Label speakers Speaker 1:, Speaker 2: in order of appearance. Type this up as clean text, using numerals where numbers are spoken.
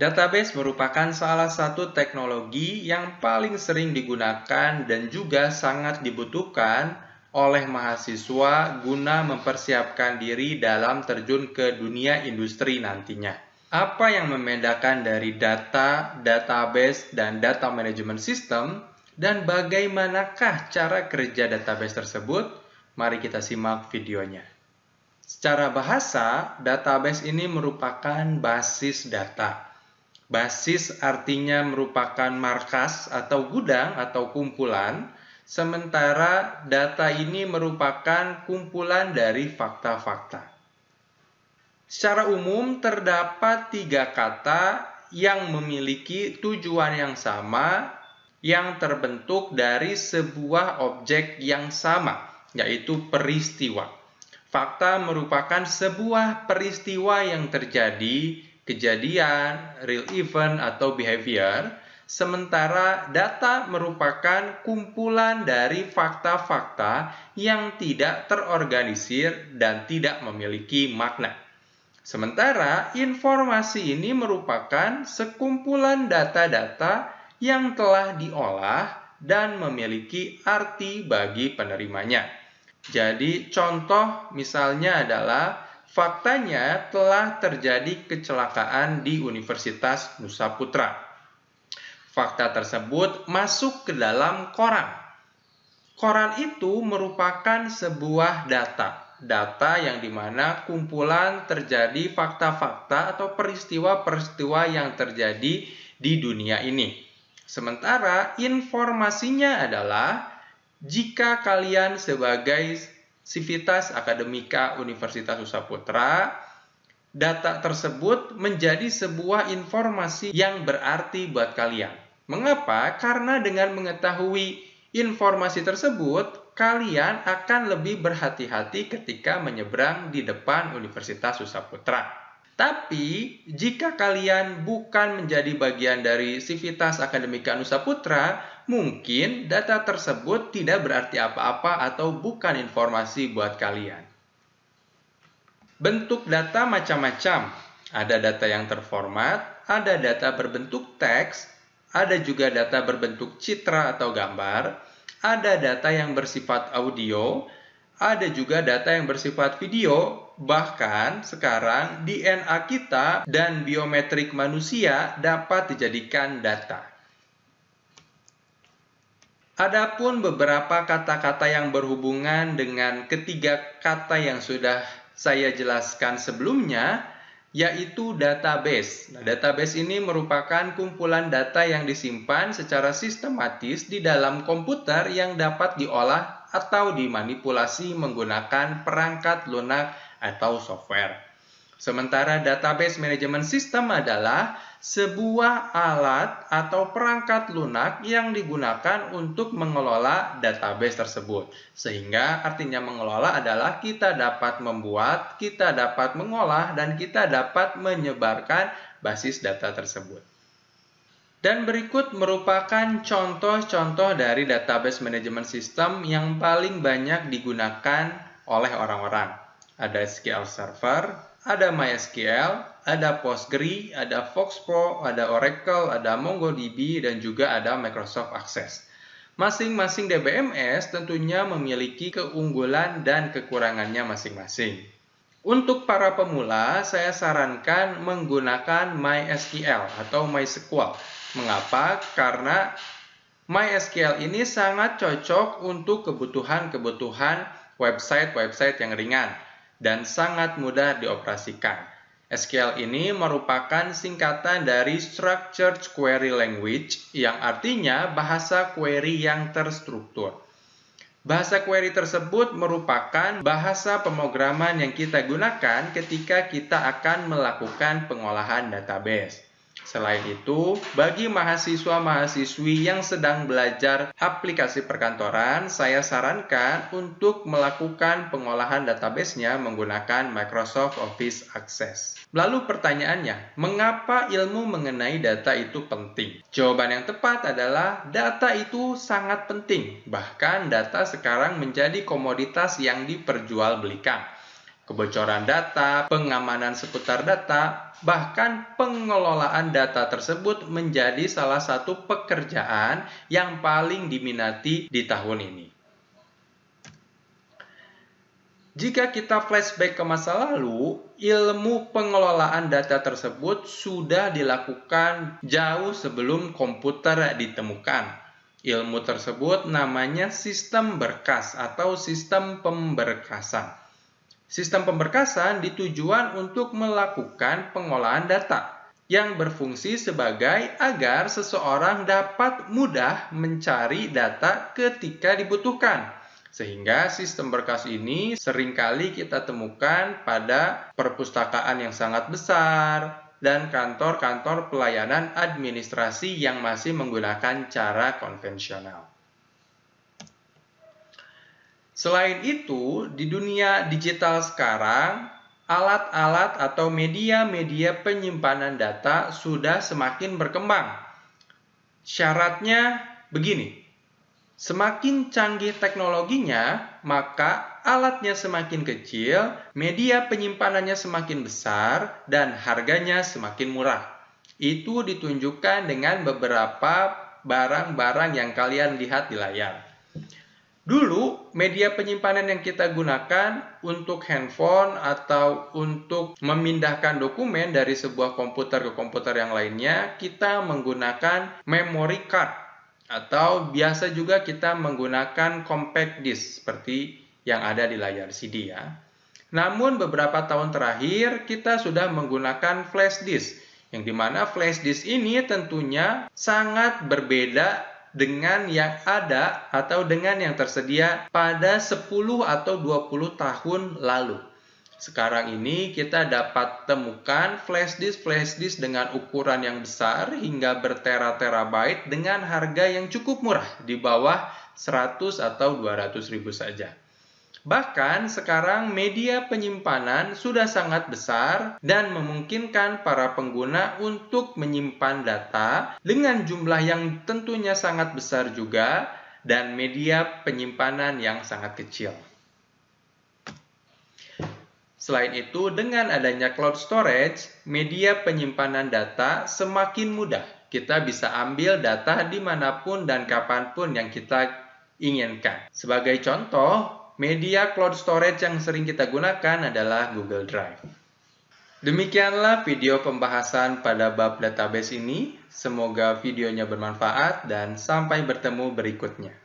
Speaker 1: Database merupakan salah satu teknologi yang paling sering digunakan dan juga sangat dibutuhkan oleh mahasiswa guna mempersiapkan diri dalam terjun ke dunia industri nantinya. Apa yang membedakan dari data, database, dan data management system, dan bagaimanakah cara kerja database tersebut? Mari kita simak videonya. Secara bahasa, database ini merupakan basis data. Basis artinya merupakan markas atau gudang atau kumpulan, sementara data ini merupakan kumpulan dari fakta-fakta. Secara umum terdapat 3 kata yang memiliki tujuan yang sama yang terbentuk dari sebuah objek yang sama, yaitu peristiwa. Fakta merupakan sebuah peristiwa yang terjadi, kejadian, real event, atau behavior, sementara data merupakan kumpulan dari fakta-fakta yang tidak terorganisir dan tidak memiliki makna. Sementara informasi ini merupakan sekumpulan data-data yang telah diolah dan memiliki arti bagi penerimanya. Jadi contoh misalnya adalah faktanya telah terjadi kecelakaan di Universitas Nusa Putra. Fakta tersebut masuk ke dalam koran. Koran itu merupakan sebuah data yang dimana kumpulan terjadi fakta-fakta atau peristiwa-peristiwa yang terjadi di dunia ini. Sementara informasinya adalah jika kalian sebagai Sivitas Akademika Universitas Nusa Putra, data tersebut menjadi sebuah informasi yang berarti buat kalian. Mengapa? Karena dengan mengetahui informasi tersebut, kalian akan lebih berhati-hati ketika menyeberang di depan Universitas Nusa Putra. Tapi, jika kalian bukan menjadi bagian dari Sivitas Akademika Nusa Putra, mungkin data tersebut tidak berarti apa-apa atau bukan informasi buat kalian. Bentuk data macam-macam. Ada data yang terformat, ada data berbentuk teks, ada juga data berbentuk citra atau gambar, ada data yang bersifat audio, ada juga data yang bersifat video. Bahkan sekarang DNA kita dan biometrik manusia dapat dijadikan data. Adapun beberapa kata-kata yang berhubungan dengan ketiga kata yang sudah saya jelaskan sebelumnya, yaitu database. Database ini merupakan kumpulan data yang disimpan secara sistematis di dalam komputer yang dapat diolah atau dimanipulasi menggunakan perangkat lunak atau software. Sementara database management system adalah sebuah alat atau perangkat lunak yang digunakan untuk mengelola database tersebut. Sehingga artinya mengelola adalah kita dapat membuat, kita dapat mengolah, dan kita dapat menyebarkan basis data tersebut. Dan berikut merupakan contoh-contoh dari database management system yang paling banyak digunakan oleh orang-orang. Ada SQL Server, ada MySQL, ada Postgre, ada FoxPro, ada Oracle, ada MongoDB, dan juga ada Microsoft Access. Masing-masing DBMS tentunya memiliki keunggulan dan kekurangannya masing-masing. Untuk para pemula, saya sarankan menggunakan MySQL atau MySQL. Mengapa? Karena MySQL ini sangat cocok untuk kebutuhan-kebutuhan website-website yang ringan dan sangat mudah dioperasikan. SQL ini merupakan singkatan dari Structured Query Language, yang artinya bahasa query yang terstruktur. Bahasa query tersebut merupakan bahasa pemrograman yang kita gunakan ketika kita akan melakukan pengolahan database. Selain itu, bagi mahasiswa-mahasiswi yang sedang belajar aplikasi perkantoran, saya sarankan untuk melakukan pengolahan database-nya menggunakan Microsoft Office Access. Lalu pertanyaannya, mengapa ilmu mengenai data itu penting? Jawaban yang tepat adalah data itu sangat penting. Bahkan data sekarang menjadi komoditas yang diperjualbelikan. kebocoran data, pengamanan seputar data, bahkan pengelolaan data tersebut menjadi salah satu pekerjaan yang paling diminati di tahun ini. Jika kita flashback ke masa lalu, ilmu pengelolaan data tersebut sudah dilakukan jauh sebelum komputer ditemukan. Ilmu tersebut namanya sistem berkas atau sistem pemberkasan. Sistem pemberkasan ditujuan untuk melakukan pengolahan data yang berfungsi sebagai agar seseorang dapat mudah mencari data ketika dibutuhkan. Sehingga sistem berkas ini seringkali kita temukan pada perpustakaan yang sangat besar dan kantor-kantor pelayanan administrasi yang masih menggunakan cara konvensional. Selain itu, di dunia digital sekarang, alat-alat atau media-media penyimpanan data sudah semakin berkembang. Syaratnya begini. Semakin canggih teknologinya, maka alatnya semakin kecil, media penyimpanannya semakin besar, dan harganya semakin murah. Itu ditunjukkan dengan beberapa barang-barang yang kalian lihat di layar. Dulu, media penyimpanan yang kita gunakan untuk handphone atau untuk memindahkan dokumen dari sebuah komputer ke komputer yang lainnya, kita menggunakan memory card. Atau biasa juga kita menggunakan compact disk seperti yang ada di layar CD ya. Namun beberapa tahun terakhir kita sudah menggunakan flash disk, yang dimana flash disk ini tentunya sangat berbeda dengan yang ada atau dengan yang tersedia pada 10 atau 20 tahun lalu. Sekarang ini kita dapat temukan flash disk dengan ukuran yang besar hingga bertera-terabyte dengan harga yang cukup murah, di bawah 100 atau 200 ribu saja. Bahkan sekarang media penyimpanan sudah sangat besar dan memungkinkan para pengguna untuk menyimpan data dengan jumlah yang tentunya sangat besar juga dan media penyimpanan yang sangat kecil. Selain itu, dengan adanya cloud storage, media penyimpanan data semakin mudah. Kita bisa ambil data dimanapun dan kapanpun yang kita inginkan. Sebagai contoh, media cloud storage yang sering kita gunakan adalah Google Drive. Demikianlah video pembahasan pada bab database ini. Semoga videonya bermanfaat dan sampai bertemu berikutnya.